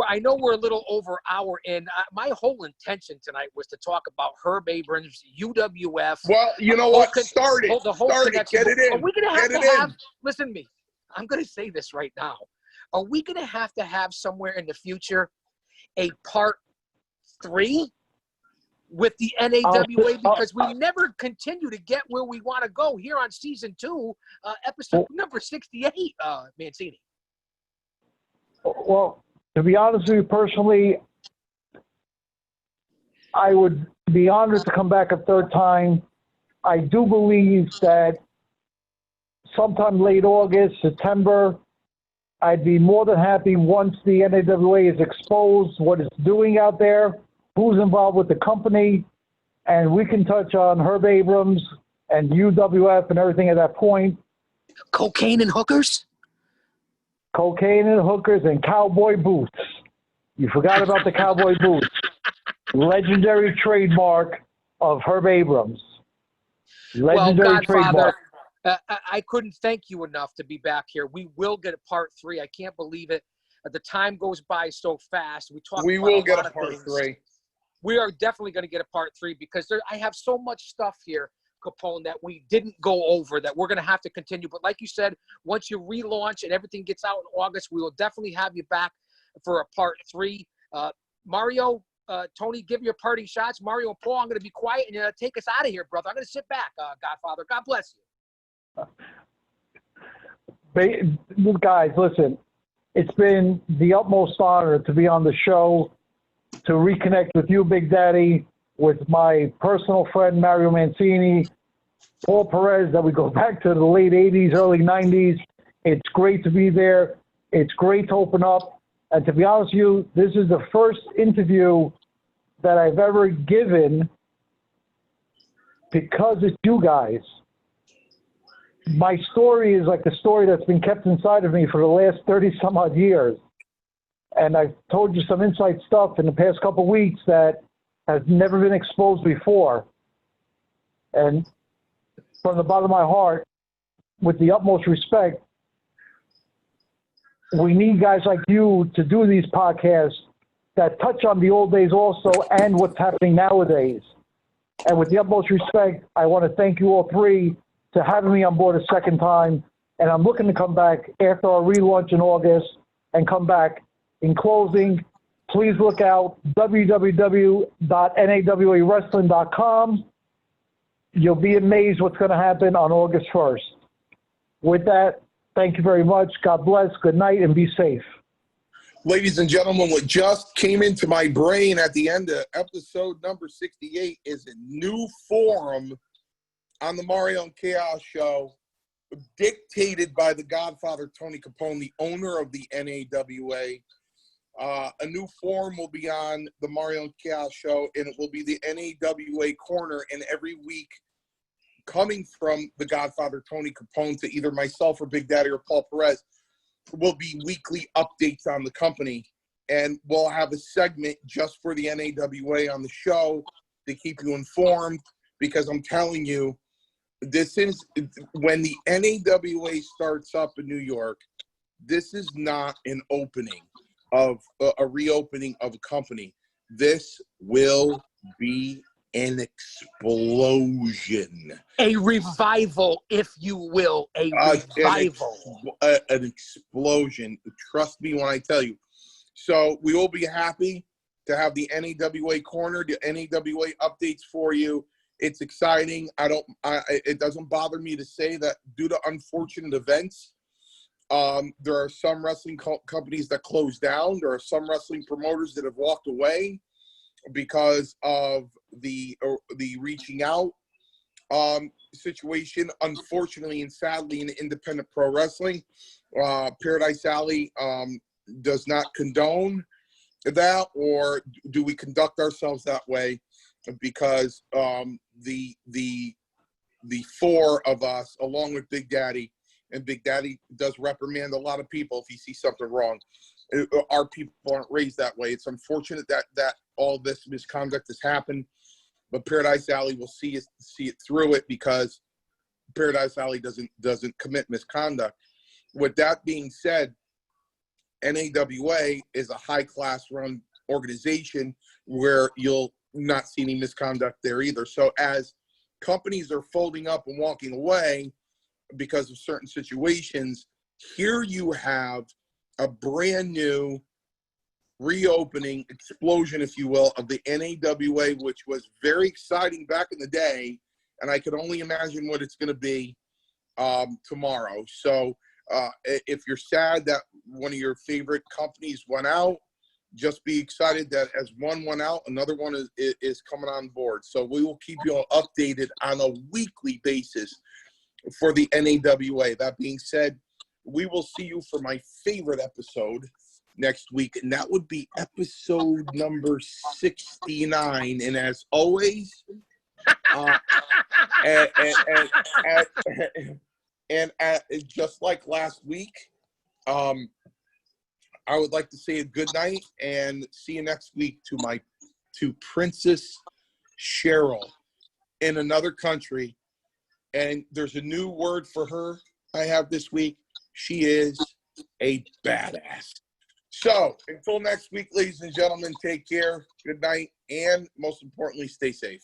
I know we're a little over hour in. My whole intention tonight was to talk about Herb Abrams, UWF. Well, you know what? Start it. The whole Start it. connection. Get it in. Are we going to Get have it to have, in. listen to me, I'm going to say this right now. Are we going to have somewhere in the future a part 3 with the NAWA? Because we never continue to get where we want to go here on season 2, episode number 68, Mancini. Well, to be honest with you personally, I would be honored to come back a third time. I do believe that sometime late August, September, I'd be more than happy once the NAWA is exposed, what it's doing out there, who's involved with the company, and we can touch on Herb Abrams and UWF and everything at that point. Cocaine and hookers? Cocaine and hookers and cowboy boots. You forgot about the cowboy boots. Legendary trademark of Herb Abrams. Legendary Godfather, trademark. I couldn't thank you enough to be back here. We will get a part 3. I can't believe it. The time goes by so fast. We will get a part 3. We are definitely going to get a part 3 because I have so much stuff here, Capone, that we didn't go over that we're going to have to continue. But like you said, once you relaunch and everything gets out in August, we will definitely have you back for a part 3. Mario, Tony, give your parting shots. Mario and Paul, I'm going to be quiet and take us out of here, brother. I'm going to sit back, Godfather. God bless you. Guys, listen, it's been the utmost honor to be on the show, to reconnect with you, Big Daddy, with my personal friend, Mario Mancini, Paul Perez, that we go back to the late 80s, early 90s. It's great to be there. It's great to open up. And to be honest with you, this is the first interview that I've ever given because it's you guys. My story is like the story that's been kept inside of me for the last 30-some odd years. And I've told you some inside stuff in the past couple of weeks that has never been exposed before. And from the bottom of my heart, with the utmost respect, we need guys like you to do these podcasts that touch on the old days also and what's happening nowadays. And with the utmost respect, I want to thank you all three to having me on board a second time. And I'm looking to come back after our relaunch in August and come back. In closing, please look out www.nawawrestling.com. You'll be amazed what's going to happen on August 1st. With that, thank you very much. God bless. Good night and be safe. Ladies and gentlemen, what just came into my brain at the end of episode number 68 is a new forum on the Mario and Chaos show, dictated by the Godfather, Tony Capone, the owner of the NAWA. A new forum will be on the Mario and Chaos show, and it will be the NAWA corner. And every week, coming from the Godfather Tony Capone to either myself or Big Daddy or Paul Perez will be weekly updates on the company. And we'll have a segment just for the NAWA on the show to keep you informed, because I'm telling you, this is when the NAWA starts up in New York, this is not an opening of a reopening of a company. This will be an explosion. A revival, if you will. A revival. An explosion. Trust me when I tell you. So we will be happy to have the NAWA corner, the NAWA updates for you. It's exciting. It doesn't bother me to say that due to unfortunate events, there are some wrestling companies that closed down. There are some wrestling promoters that have walked away because of the reaching out situation. Unfortunately and sadly, in independent pro wrestling, Paradise Alley does not condone that, or do we conduct ourselves that way? Because the four of us, along with Big Daddy, and Big Daddy does reprimand a lot of people if he sees something wrong. Our people aren't raised that way. It's unfortunate that all this misconduct has happened, but Paradise Alley will see it through it, because Paradise Alley doesn't commit misconduct. With that being said, NAWA is a high-class run organization where you'll not see any misconduct there either. So as companies are folding up and walking away because of certain situations, here you have a brand new reopening explosion, if you will, of the NAWA, which was very exciting back in the day, and I could only imagine what it's going to be tomorrow. So if you're sad that one of your favorite companies went out, just be excited that as one went out, another one is coming on board. So we will keep you all updated on a weekly basis for the NAWA. That being said, we will see you for my favorite episode next week, and that would be episode number 69. And as always, just like last week, I would like to say a good night and see you next week to Princess Cheryl in another country. And there's a new word for her I have this week. She is a badass. So until next week, ladies and gentlemen, take care. Good night. And most importantly, stay safe.